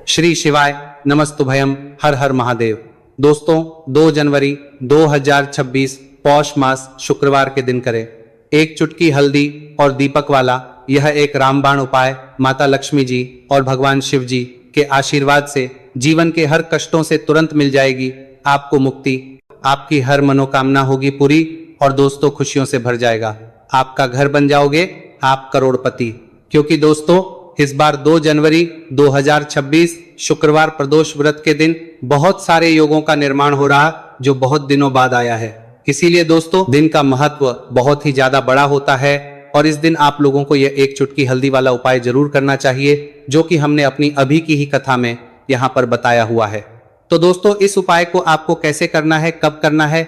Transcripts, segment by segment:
श्री शिवाय नमस्तुभयम, हर हर महादेव। दोस्तों 2 जनवरी 2026 पौष मास शुक्रवार के दिन करें एक चुटकी हल्दी और दीपक वाला यह एक रामबाण उपाय माता लक्ष्मी जी और भगवान शिव जी के आशीर्वाद से जीवन के हर कष्टों से तुरंत मिल जाएगी आपको मुक्ति। आपकी हर मनोकामना होगी पूरी और दोस्तों खुशियों से भर जाएगा। आपका घर बन जाओगे आप करोड़पति। क्योंकि दोस्तों इस बार 2 जनवरी 2026 शुक्रवार प्रदोष व्रत के दिन बहुत सारे योगों का निर्माण हो रहा जो बहुत दिनों बाद आया है। इसीलिए दोस्तों दिन का महत्व बहुत ही ज्यादा बड़ा होता है और इस दिन आप लोगों को यह एक चुटकी हल्दी वाला उपाय जरूर करना चाहिए जो कि हमने अपनी अभी की ही कथा में यहाँ पर बताया हुआ है। तो दोस्तों इस उपाय को आपको कैसे करना है, कब करना है,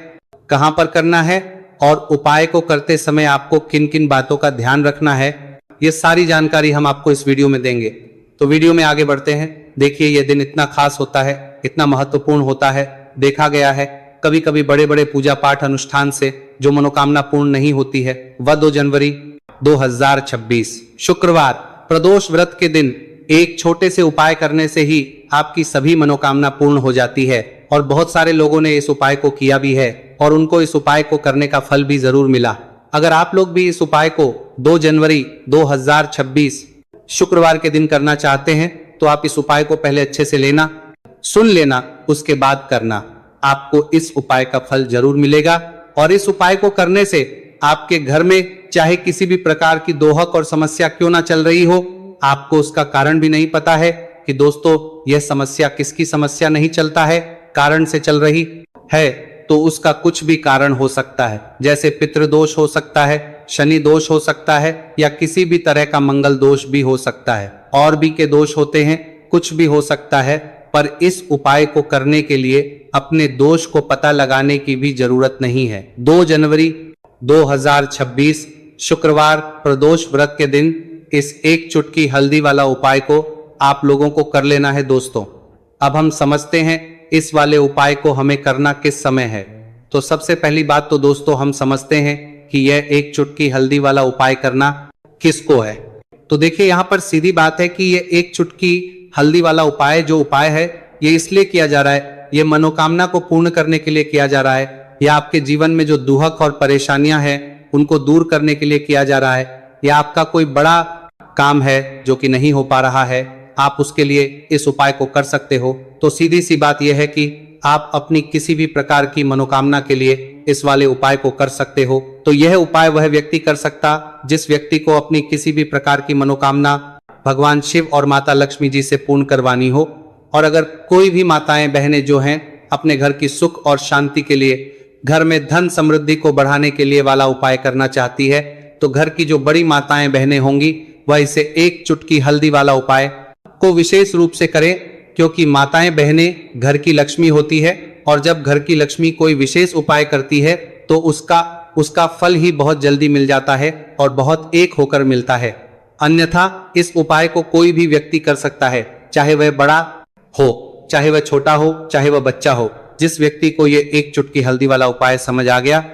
कहां पर करना है और उपाय को करते समय आपको किन किन बातों का ध्यान रखना है, ये सारी जानकारी हम आपको इस वीडियो में देंगे। तो वीडियो में आगे बढ़ते हैं। देखिए ये दिन इतना खास होता है, इतना महत्वपूर्ण होता है। देखा गया है कभी कभी बड़े बड़े पूजा पाठ अनुष्ठान से जो मनोकामना पूर्ण नहीं होती है वह 2 जनवरी 2026 शुक्रवार प्रदोष व्रत के दिन एक छोटे से उपाय करने से ही आपकी सभी मनोकामना पूर्ण हो जाती है। और बहुत सारे लोगों ने इस उपाय को किया भी है और उनको इस उपाय को करने का फल भी जरूर मिला। अगर आप लोग भी इस उपाय को 2 जनवरी 2026 शुक्रवार के दिन करना चाहते हैं तो आप इस उपाय को पहले अच्छे से लेना, सुन लेना, उसके बाद करना। आपको इस उपाय का फल जरूर मिलेगा। और इस उपाय को करने से आपके घर में चाहे किसी भी प्रकार की दोहक और समस्या क्यों ना चल रही हो, आपको उसका कारण भी नहीं पता है कि दोस्तों यह समस्या किसकी समस्या नहीं चलता है, कारण से चल रही है तो उसका कुछ भी कारण हो सकता है। जैसे पितृदोष हो सकता है, शनि दोष हो सकता है या किसी भी तरह का मंगल दोष भी हो सकता है, और भी के दोष होते हैं, कुछ भी हो सकता है। पर इस उपाय को करने के लिए अपने दोष को पता लगाने की भी जरूरत नहीं है। 2 जनवरी 2026 शुक्रवार प्रदोष व्रत के दिन इस एक चुटकी हल्दी वाला उपाय को आप लोगों को कर लेना है। दोस्तों अब हम समझते हैं इस वाले उपाय को हमें करना किस समय है। तो सबसे पहली बात तो दोस्तों हम समझते हैं कि यह एक चुटकी हल्दी वाला उपाय करना किसको है। तो देखिए यहाँ पर सीधी बात है कि यह एक चुटकी हल्दी वाला उपाय जो उपाय है ये इसलिए किया जा रहा है, ये मनोकामना को पूर्ण करने के लिए किया जा रहा है, या आपके जीवन में जो दुहक और परेशानियां हैं उनको दूर करने के लिए किया जा रहा है, या आपका कोई बड़ा काम है जो कि नहीं हो पा रहा है, आप उसके लिए इस उपाय को कर सकते हो। तो सीधी सी बात यह है कि आप अपनी किसी भी प्रकार की मनोकामना के लिए इस वाले उपाय को कर सकते हो। तो यह उपाय वह व्यक्ति कर सकता जिस व्यक्ति को अपनी किसी भी प्रकार की मनोकामना भगवान शिव और माता लक्ष्मी जी से पूर्ण करवानी हो। और अगर कोई भी माताएं बहनें जो हैं अपने घर की सुख और शांति के लिए, घर में धन समृद्धि को बढ़ाने के लिए वाला उपाय करना चाहती है तो घर की जो बड़ी माताएं बहनें होंगी वह इसे एक चुटकी हल्दी वाला उपाय को विशेष रूप से करें, क्योंकि माताएं बहनें घर की लक्ष्मी होती है और जब घर की लक्ष्मी कोई विशेष उपाय करती है तो उसका फल ही बहुत जल्दी मिल जाता है और बहुत एक होकर मिलता है। अन्यथा इस उपाय को कोई भी व्यक्ति कर सकता है, चाहे वह बड़ा हो, चाहे वह छोटा हो, चाहे वह बच्चा हो। जिस व्यक्ति को ये एक चुटकी हल्दी वाला उपाय समझ आ गया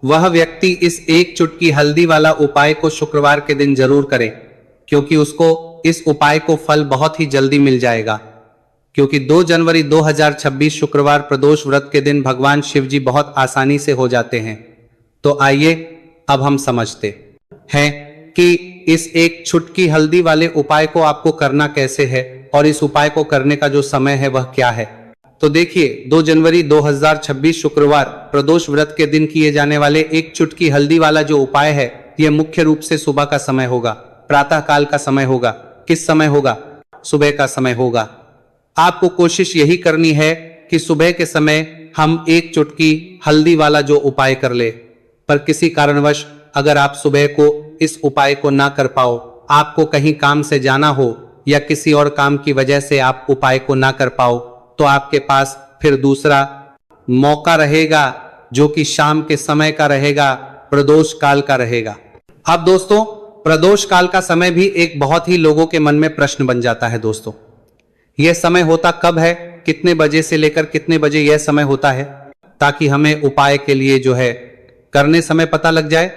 वह व्यक्ति इस एक चुटकी हल्दी वाला उपाय को शुक्रवार के दिन जरूर करे, क्योंकि उसको इस उपाय को फल बहुत ही जल्दी मिल जाएगा। क्योंकि 2 जनवरी 2026 शुक्रवार प्रदोष व्रत के दिन भगवान शिव जी बहुत आसानी से हो जाते हैं। तो आइए अब हम समझते हैं कि इस एक चुटकी हल्दी वाले उपाय को आपको करना कैसे है और इस उपाय को करने का जो समय है वह क्या है। तो देखिए 2 जनवरी 2026 शुक्रवार प्रदोष व्रत के दिन किए जाने वाले एक चुटकी हल्दी वाला जो उपाय है यह मुख्य रूप से सुबह का समय होगा, प्रातः काल का समय होगा। किस समय होगा? सुबह का समय होगा। आपको कोशिश यही करनी है कि सुबह के समय हम एक चुटकी हल्दी वाला जो उपाय कर ले। पर किसी कारणवश अगर आप सुबह को इस उपाय को ना कर पाओ, आपको कहीं काम से जाना हो या किसी और काम की वजह से आप उपाय को ना कर पाओ, तो आपके पास फिर दूसरा मौका रहेगा जो कि शाम के समय का रहेगा, प्रदोष काल का रहेगा। अब दोस्तों प्रदोष काल का समय भी एक बहुत ही लोगों के मन में प्रश्न बन जाता है। दोस्तों यह समय होता कब है, कितने बजे से लेकर कितने बजे यह समय होता है, ताकि हमें उपाय के लिए जो है करने समय पता लग जाए।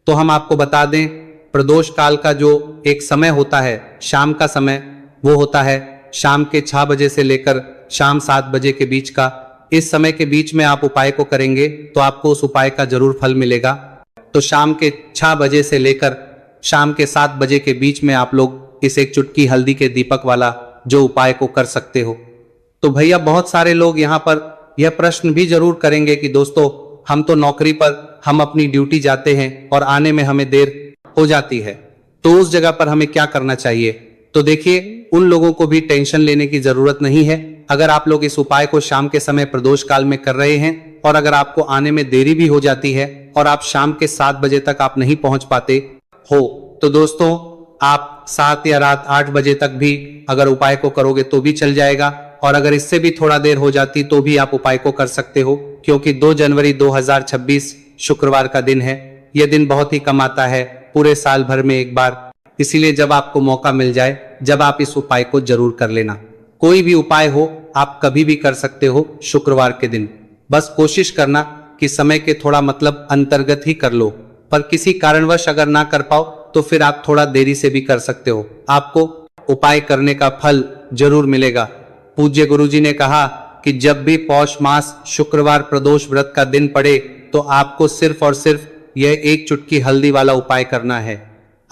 तो हम आपको बता दें प्रदोष काल का जो एक समय होता है शाम का समय, वो होता है शाम के 6 बजे से लेकर शाम 7 बजे के बीच का, इस समय के बीच में आप उपाय को करेंगे तो आपको उस उपाय का जरूर फल मिलेगा। तो शाम के 6 बजे से लेकर शाम के 7 बजे के बीच में आप लोग इस एक चुटकी हल्दी के दीपक वाला जो उपाय को कर सकते हो। तो भैया बहुत सारे लोग यहाँ पर यह प्रश्न भी जरूर करेंगे कि दोस्तों हम तो नौकरी पर हम अपनी ड्यूटी जाते हैं और आने में हमें देर हो जाती है, तो उस जगह पर हमें क्या करना चाहिए। तो देखिए उन लोगों को भी टेंशन लेने की जरूरत नहीं है। अगर आप लोग इस उपाय को शाम के समय प्रदोष काल में कर रहे हैं और अगर आपको आने में देरी भी हो जाती है और आप शाम के 7 बजे तक आप नहीं पहुंच पाते हो, तो दोस्तों आप 7 या रात 8 बजे तक भी अगर उपाय को करोगे तो भी चल जाएगा। और अगर इससे भी थोड़ा देर हो जाती तो भी आप उपाय को कर सकते हो, क्योंकि 2 जनवरी 2026 शुक्रवार का दिन है। यह दिन बहुत ही कम आता है, पूरे साल भर में एक बार। इसीलिए जब आपको मौका मिल जाए, जब आप इस उपाय को जरूर कर लेना। कोई भी उपाय हो आप कभी भी कर सकते हो शुक्रवार के दिन। बस कोशिश करना कि समय के थोड़ा मतलब अंतर्गत ही कर लो, पर किसी कारणवश अगर ना कर पाओ तो फिर आप थोड़ा देरी से भी कर सकते हो, आपको उपाय करने का फल जरूर मिलेगा। पूज्य गुरुजी ने कहा कि जब भी पौष मास शुक्रवार प्रदोष व्रत का दिन पड़े तो आपको सिर्फ और सिर्फ यह एक चुटकी हल्दी वाला उपाय करना है।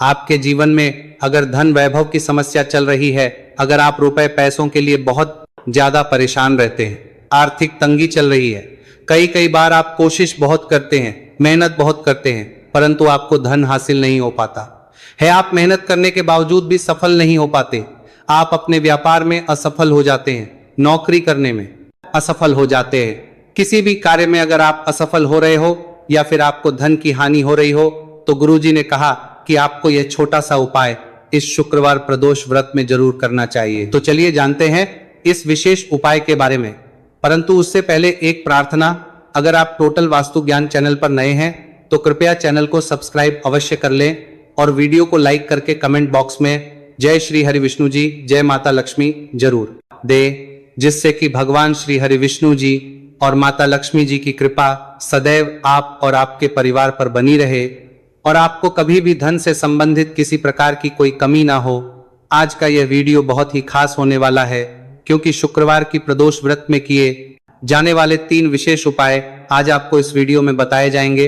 आपके जीवन में अगर धन वैभव की समस्या चल रही है, अगर आप रुपए पैसों के लिए बहुत ज्यादा परेशान रहते हैं, आर्थिक तंगी चल रही है, कई बार आप कोशिश बहुत करते हैं, मेहनत बहुत करते हैं, परंतु आपको धन हासिल नहीं हो पाता है, आप मेहनत करने के बावजूद भी सफल नहीं हो पाते, आप अपने व्यापार में असफल हो जाते हैं, नौकरी करने में असफल हो जाते हैं, किसी भी कार्य में अगर आप असफल हो रहे हो या फिर आपको धन की हानि हो रही हो, तो गुरुजी ने कहा कि आपको यह छोटा सा उपाय इस शुक्रवार प्रदोष व्रत में जरूर करना चाहिए। तो चलिए जानते हैं इस विशेष उपाय के बारे में, परंतु उससे पहले एक प्रार्थना। अगर आप टोटल वास्तु ज्ञान चैनल पर नए हैं तो कृपया चैनल को सब्सक्राइब अवश्य कर लें और वीडियो को लाइक करके कमेंट बॉक्स में जय श्री हरि विष्णु जी, जय माता लक्ष्मी जरूर दे, जिससे कि भगवान श्री हरि विष्णु जी और माता लक्ष्मी जी की कृपा सदैव आप और आपके परिवार पर बनी रहे और आपको कभी भी धन से संबंधित किसी प्रकार की कोई कमी ना हो। आज का यह वीडियो बहुत ही खास होने वाला है, क्योंकि शुक्रवार की प्रदोष व्रत में किए जाने वाले 3 विशेष उपाय आज आपको इस वीडियो में बताए जाएंगे।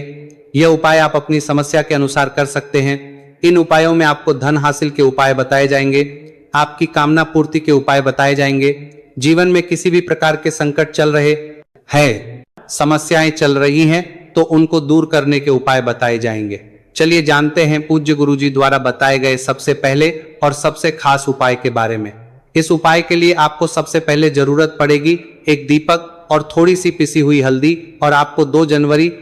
यह उपाय आप अपनी समस्या के अनुसार कर सकते हैं। इन उपायों में आपको धन हासिल के उपाय बताए जाएंगे, आपकी कामना पूर्ति के उपाय बताए जाएंगे, जीवन में किसी भी प्रकार के संकट चल रहे हैं, समस्याएं चल रही हैं तो उनको दूर करने के उपाय बताए जाएंगे। चलिए जानते हैं पूज्य गुरुजी द्वारा बताए गए सबसे पहले और सबसे खास उपाय के बारे में। इस उपाय के लिए आपको सबसे पहले जरूरत पड़ेगी एक दीपक और थोड़ी सी पिसी हुई हल्दी, और आपको 2 जनवरी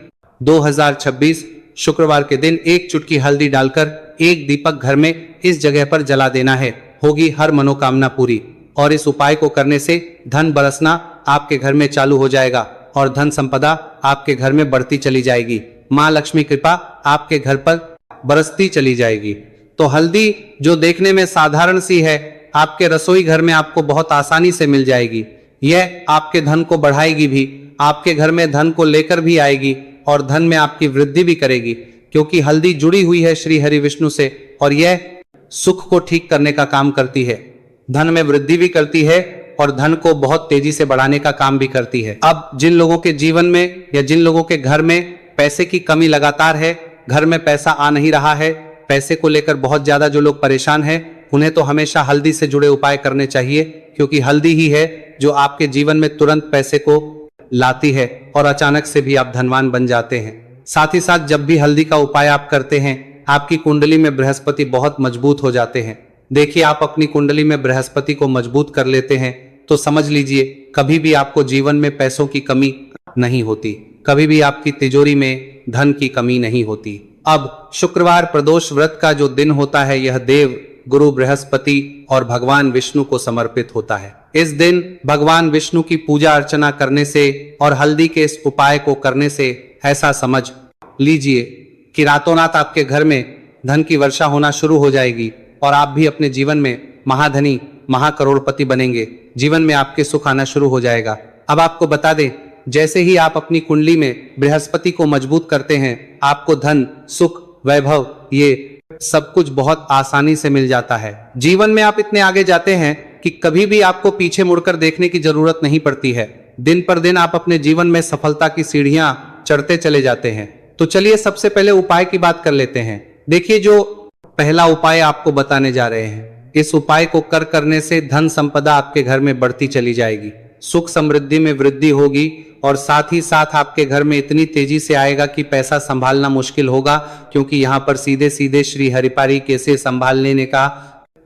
2026 शुक्रवार के दिन एक चुटकी हल्दी डालकर एक दीपक घर में इस जगह पर जला देना है। होगी हर मनोकामना पूरी। और इस उपाय को करने से धन बरसना आपके घर में चालू हो जाएगा और धन संपदा आपके घर में बढ़ती चली जाएगी। माँ लक्ष्मी कृपा आपके घर पर बरसती चली जाएगी। तो हल्दी जो देखने में साधारण सी है, आपके रसोई घर में आपको बहुत आसानी से मिल जाएगी। यह आपके धन को बढ़ाएगी भी, आपके घर में धन को लेकर भी आएगी और धन में आपकी वृद्धि भी करेगी, क्योंकि हल्दी जुड़ी हुई है श्री हरि विष्णु से और यह सुख को ठीक करने का काम करती है, धन में वृद्धि भी करती है और धन को बहुत तेजी से बढ़ाने का काम भी करती है। अब जिन लोगों के जीवन में या जिन लोगों के घर में पैसे की कमी लगातार है, घर में पैसा आ नहीं रहा है, पैसे को लेकर बहुत ज्यादा जो लोग परेशान हैं, उन्हें तो हमेशा हल्दी से जुड़े उपाय करने चाहिए, क्योंकि हल्दी ही है जो आपके जीवन में तुरंत पैसे को लाती है और अचानक से भी आप धनवान बन जाते हैं। साथ ही साथ जब भी हल्दी का उपाय आप करते हैं, आपकी कुंडली में बृहस्पति बहुत मजबूत हो जाते हैं। देखिए आप अपनी कुंडली में बृहस्पति को मजबूत कर लेते हैं तो समझ लीजिए कभी भी आपको जीवन में पैसों की कमी नहीं होती, कभी भी आपकी तिजोरी में धन की कमी नहीं होती। अब शुक्रवार प्रदोष व्रत का जो दिन होता है, यह देव गुरु बृहस्पति और भगवान विष्णु को समर्पित होता है। इस दिन भगवान विष्णु की पूजा अर्चना करने से और हल्दी के इस उपाय को करने से ऐसा समझ लीजिए कि रातों रात आपके घर में धन की वर्षा होना शुरू हो जाएगी और आप भी अपने जीवन में महाधनी महाकरोड़पति बनेंगे। जीवन में आपके सुख आना शुरू हो जाएगा। अब आपको बता दें, जैसे ही आप अपनी कुंडली में बृहस्पति को मजबूत करते हैं, आपको धन सुख वैभव ये सब कुछ बहुत आसानी से मिल जाता है। जीवन में आप इतने आगे जाते हैं कि कभी भी आपको पीछे मुड़कर देखने की जरूरत नहीं पड़ती है। दिन पर दिन आप अपने जीवन में सफलता की सीढ़ियां चढ़ते चले जाते हैं। तो चलिए सबसे पहले उपाय की बात कर लेते हैं। देखिए, जो पहला उपाय आपको बताने जा रहे हैं, इस उपाय को करने से धन संपदा आपके घर में बढ़ती चली जाएगी, सुख समृद्धि में वृद्धि होगी और साथ ही साथ आपके घर में इतनी तेजी से आएगा कि पैसा संभालना मुश्किल होगा, क्योंकि यहाँ पर सीधे सीधे श्री हरिपारी कैसे संभाल लेने का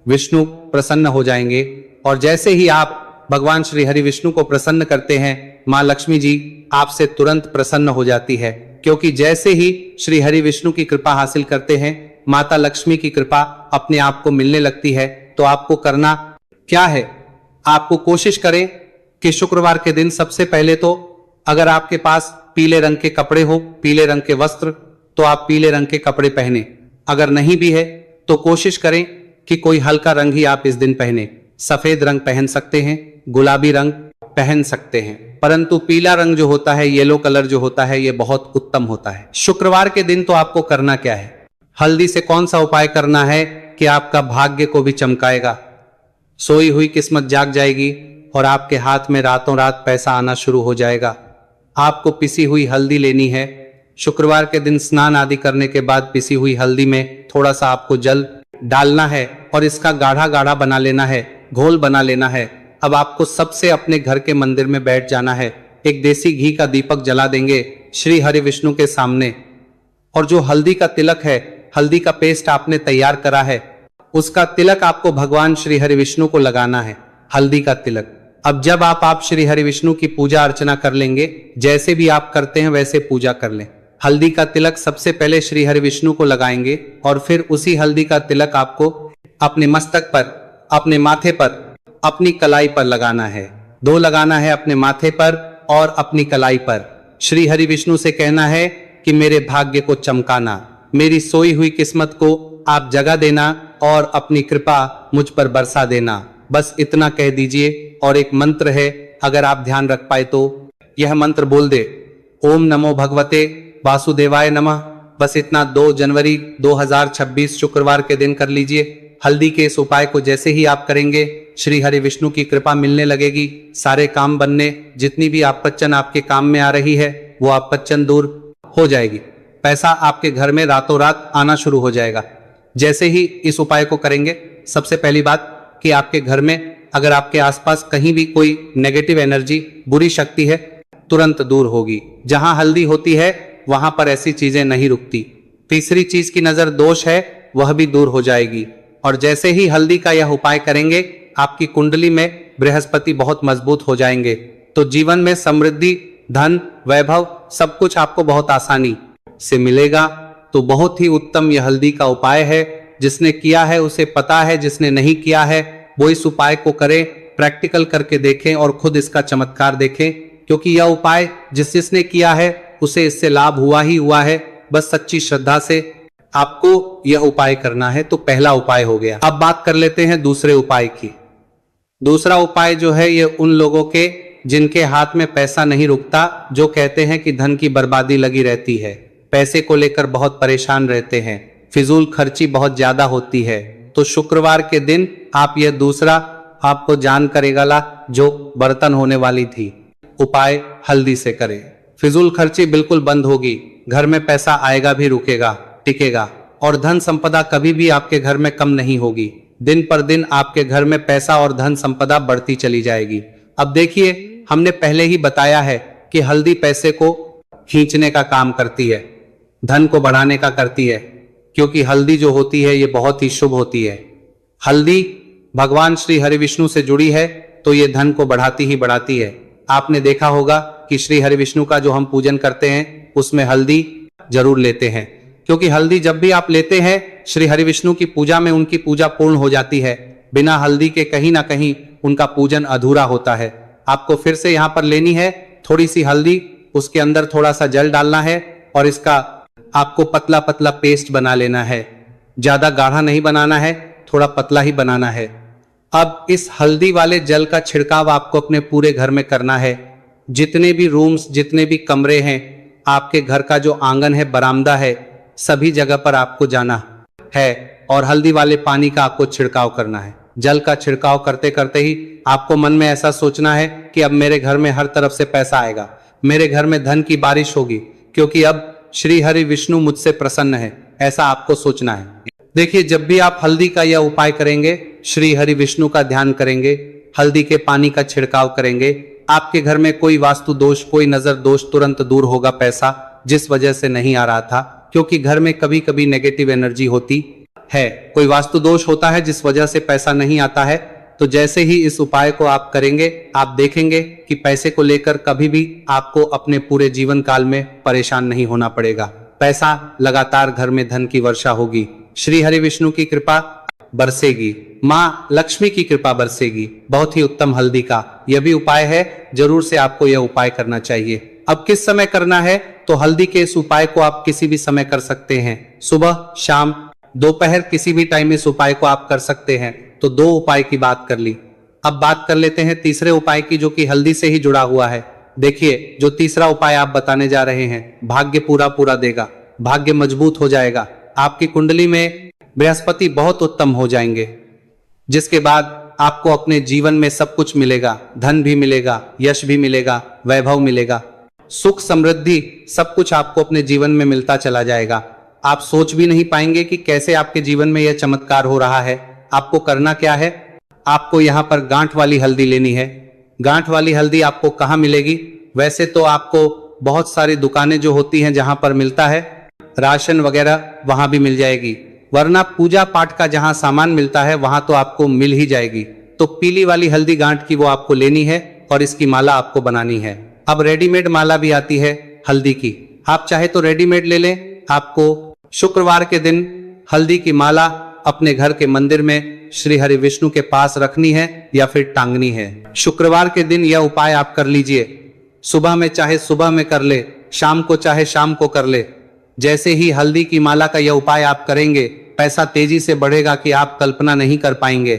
विष्णु प्रसन्न हो जाएंगे। और जैसे ही आप भगवान श्री हरि विष्णु को प्रसन्न करते हैं, माँ लक्ष्मी जी आपसे तुरंत प्रसन्न हो जाती है, क्योंकि जैसे ही श्री हरि विष्णु की कृपा हासिल करते हैं, माता लक्ष्मी की कृपा अपने आप को मिलने लगती है। तो आपको करना क्या है, आपको कोशिश करें कि शुक्रवार के दिन सबसे पहले तो अगर आपके पास पीले रंग के कपड़े हो, पीले रंग के वस्त्र, तो आप पीले रंग के कपड़े पहने। अगर नहीं भी है तो कोशिश करें कि कोई हल्का रंग ही आप इस दिन पहने। सफेद रंग पहन सकते हैं, गुलाबी रंग पहन सकते हैं, परंतु पीला रंग जो होता है, येलो कलर जो होता है, ये बहुत उत्तम होता है। शुक्रवार के दिन तो आपको करना क्या है, हल्दी से कौन सा उपाय करना है कि आपका भाग्य को भी चमकाएगा, सोई हुई किस्मत जाग जाएगी और आपके हाथ में रातों रात पैसा आना शुरू हो जाएगा। आपको पिसी हुई हल्दी लेनी है। शुक्रवार के दिन स्नान आदि करने के बाद पिसी हुई हल्दी में थोड़ा सा आपको जल डालना है और इसका गाढ़ा गाढ़ा बना लेना है, घोल बना लेना है। अब आपको सबसे अपने घर के मंदिर में बैठ जाना है, एक देसी घी का दीपक जला देंगे श्री हरि विष्णु के सामने, और जो हल्दी का तिलक है, हल्दी का पेस्ट आपने तैयार करा है, उसका तिलक आपको भगवान श्री हरि विष्णु को लगाना है, हल्दी का तिलक। अब जब आप श्री हरि विष्णु की पूजा अर्चना कर लेंगे, जैसे भी आप करते हैं वैसे पूजा कर लें। हल्दी का तिलक सबसे पहले श्री हरि विष्णु को लगाएंगे और फिर उसी हल्दी का तिलक आपको अपने मस्तक पर, अपने माथे पर, अपनी कलाई पर लगाना है। दो लगाना है, अपने माथे पर और अपनी कलाई पर। श्री हरि विष्णु से कहना है कि मेरे भाग्य को चमकाना, मेरी सोई हुई किस्मत को आप जगा देना और अपनी कृपा मुझ पर बरसा देना। बस इतना कह दीजिए। और एक मंत्र है, अगर आप ध्यान रख पाए तो यह मंत्र बोल दे, ओम नमो भगवते वासुदेवाय नमः। बस इतना 2 जनवरी 2026 शुक्रवार के दिन कर लीजिए। हल्दी के इस उपाय को जैसे ही आप करेंगे, श्री हरि विष्णु की कृपा मिलने लगेगी, सारे काम बनने, जितनी भी आपत्तियां आपके काम में आ रही है वो आपत्तियां दूर हो जाएगी। पैसा आपके घर में रातों रात आना शुरू हो जाएगा। जैसे ही इस उपाय को करेंगे, सबसे पहली बात कि आपके घर में अगर आपके आसपास कहीं भी कोई नेगेटिव एनर्जी, बुरी शक्ति है, तुरंत दूर होगी। जहां हल्दी होती है वहां पर ऐसी चीजें नहीं रुकती। तीसरी चीज की नजर दोष है, वह भी दूर हो जाएगी। और जैसे ही हल्दी का यह उपाय करेंगे, आपकी कुंडली में बृहस्पति बहुत मजबूत हो जाएंगे। तो जीवन में समृद्धि, धन, वैभव सब कुछ आपको बहुत आसानी से मिलेगा। तो बहुत ही उत्तम यह हल्दी का उपाय है। जिसने किया है उसे पता है, जिसने नहीं किया है वो इस उपाय को करे, प्रैक्टिकल करके देखें और खुद इसका चमत्कार देखें, क्योंकि यह उपाय जिसने किया है उसे इससे लाभ हुआ ही हुआ है। बस सच्ची श्रद्धा से आपको यह उपाय करना है। तो पहला उपाय हो गया। अब बात कर लेते हैं दूसरे उपाय की। दूसरा उपाय जो है, ये उन लोगों के जिनके हाथ में पैसा नहीं रुकता, जो कहते हैं कि धन की बर्बादी लगी रहती है, पैसे को लेकर बहुत परेशान रहते हैं, फिजूल खर्ची बहुत ज्यादा होती है। तो शुक्रवार के दिन आप यह दूसरा आपको जान करेगा जो बर्तन होने वाली थी, उपाय हल्दी से करें। फिजूल खर्ची बिल्कुल बंद होगी, घर में पैसा आएगा भी, रुकेगा, टिकेगा, और धन संपदा कभी भी आपके घर में कम नहीं होगी। दिन पर दिन आपके घर में पैसा और धन संपदा बढ़ती चली जाएगी। अब देखिए, हमने पहले ही बताया है कि हल्दी पैसे को खींचने का काम करती है, धन को बढ़ाने का करती है, क्योंकि हल्दी जो होती है ये बहुत ही शुभ होती है। हल्दी भगवान श्री हरि विष्णु से जुड़ी है, तो ये धन को बढ़ाती ही बढ़ाती है। आपने देखा होगा कि श्री हरि विष्णु का जो हम पूजन करते हैं उसमें हल्दी जरूर लेते हैं, क्योंकि हल्दी जब भी आप लेते हैं श्री हरि विष्णु की पूजा में उनकी पूजा पूर्ण हो जाती है। बिना हल्दी के कहीं ना कहीं उनका पूजन अधूरा होता है। आपको फिर से यहाँ पर लेनी है थोड़ी सी हल्दी, उसके अंदर थोड़ा सा जल डालना है और इसका आपको पतला पतला पेस्ट बना लेना है। ज्यादा गाढ़ा नहीं बनाना है, थोड़ा पतला ही बनाना है। अब इस हल्दी वाले जल का छिड़काव आपको अपने पूरे घर में करना है। जितने भी रूम्स, जितने भी कमरे हैं, आपके घर का जो आंगन है, बरामदा है, सभी जगह पर आपको जाना है और हल्दी वाले पानी का आपको छिड़काव करना है। जल का छिड़काव करते करते ही आपको मन में ऐसा सोचना है कि अब मेरे घर में हर तरफ से पैसा आएगा, मेरे घर में धन की बारिश होगी, क्योंकि अब श्री हरि विष्णु मुझसे प्रसन्न है, ऐसा आपको सोचना है। देखिए, जब भी आप हल्दी का यह उपाय करेंगे, श्री हरि विष्णु का ध्यान करेंगे, हल्दी के पानी का छिड़काव करेंगे, आपके घर में कोई वास्तु दोष, कोई नजर दोष तुरंत दूर होगा। पैसा जिस वजह से नहीं आ रहा था, क्योंकि घर में कभी कभी नेगेटिव एनर्जी होती है, कोई वास्तु दोष होता है जिस वजह से पैसा नहीं आता है, तो जैसे ही इस उपाय को आप करेंगे, आप देखेंगे कि पैसे को लेकर कभी भी आपको अपने पूरे जीवन काल में परेशान नहीं होना पड़ेगा। पैसा लगातार घर में धन की वर्षा होगी, श्री हरि विष्णु की कृपा बरसेगी, माँ लक्ष्मी की कृपा बरसेगी। बहुत ही उत्तम हल्दी का यह भी उपाय है, जरूर से आपको यह उपाय करना चाहिए। अब किस समय करना है, तो हल्दी के इस उपाय को आप किसी भी समय कर सकते हैं, सुबह, शाम, दोपहर, किसी भी टाइम इस उपाय को आप कर सकते हैं। तो दो उपाय की बात कर ली। अब बात कर लेते हैं तीसरे उपाय की, जो कि हल्दी से ही जुड़ा हुआ है। देखिए, जो तीसरा उपाय आप बताने जा रहे हैं, भाग्य पूरा पूरा देगा, भाग्य मजबूत हो जाएगा, आपकी कुंडली में बृहस्पति बहुत उत्तम हो जाएंगे, जिसके बाद आपको अपने जीवन में सब कुछ मिलेगा, धन भी मिलेगा, यश भी मिलेगा, वैभव मिलेगा, सुख समृद्धि, सब कुछ आपको अपने जीवन में मिलता चला जाएगा। आप सोच भी नहीं पाएंगे कि कैसे आपके जीवन में यह चमत्कार हो रहा है। आपको करना क्या है, आपको यहाँ पर गांठ वाली हल्दी लेनी है। गांठ वाली हल्दी आपको कहाँ मिलेगी? वैसे तो आपको बहुत सारी दुकानें जो होती हैं जहां पर मिलता है राशन वगैरह, वहां भी मिल जाएगी, वरना पूजा पाठ का जहां सामान मिलता है वहां तो आपको मिल ही जाएगी। तो पीली वाली हल्दी गांठ की वो आपको लेनी है और इसकी माला आपको बनानी है। अब रेडीमेड माला भी आती है हल्दी की, आप चाहे तो रेडीमेड ले लें। आपको शुक्रवार के दिन हल्दी की माला अपने घर के मंदिर में श्री हरि विष्णु के पास रखनी है या फिर टांगनी है। शुक्रवार के दिन यह उपाय आप कर लीजिए, सुबह में चाहे सुबह में कर ले, शाम को चाहे शाम को कर ले। जैसे ही हल्दी की माला का यह उपाय आप करेंगे, पैसा तेजी से बढ़ेगा कि आप कल्पना नहीं कर पाएंगे,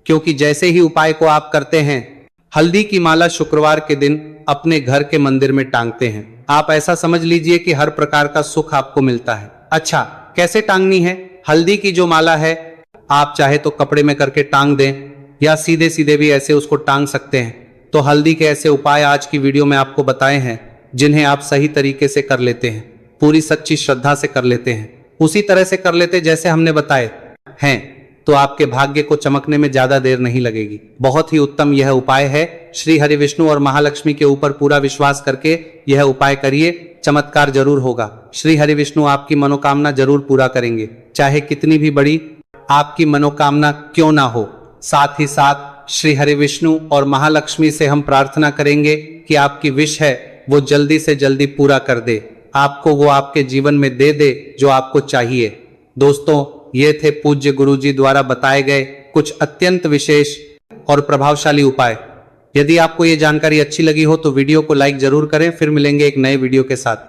क्योंकि जैसे ही उपाय को आप करते हैं, हल्दी की माला शुक्रवार के दिन अपने घर के मंदिर में टांगते हैं, आप ऐसा समझ लीजिए कि हर प्रकार का सुख आपको मिलता है। अच्छा, कैसे टांगनी है? हल्दी की जो माला है, आप चाहे तो कपड़े में करके टांग दें या सीधे सीधे भी ऐसे उसको टांग सकते हैं। तो हल्दी के ऐसे उपाय आज की वीडियो में आपको बताए हैं, जिन्हें आप सही तरीके से कर लेते हैं, पूरी सच्ची श्रद्धा से कर लेते हैं, उसी तरह से कर लेते जैसे हमने बताए हैं, तो आपके भाग्य को चमकने में ज्यादा देर नहीं लगेगी। बहुत ही उत्तम यह उपाय है। श्री हरि विष्णु और महालक्ष्मी के ऊपर पूरा विश्वास करके यह उपाय करिए, चमत्कार जरूर होगा। श्री हरि विष्णु आपकी मनोकामना जरूर पूरा करेंगे, चाहे कितनी भी बड़ी आपकी मनोकामना क्यों ना हो। साथ ही साथ श्री हरि विष्णु और महालक्ष्मी से हम प्रार्थना करेंगे कि आपकी विश है वो जल्दी से जल्दी पूरा कर दे, आपको वो आपके जीवन में दे दे जो आपको चाहिए। दोस्तों, ये थे पूज्य गुरुजी द्वारा बताए गए कुछ अत्यंत विशेष और प्रभावशाली उपाय। यदि आपको ये जानकारी अच्छी लगी हो तो वीडियो को लाइक जरूर करें। फिर मिलेंगे एक नए वीडियो के साथ।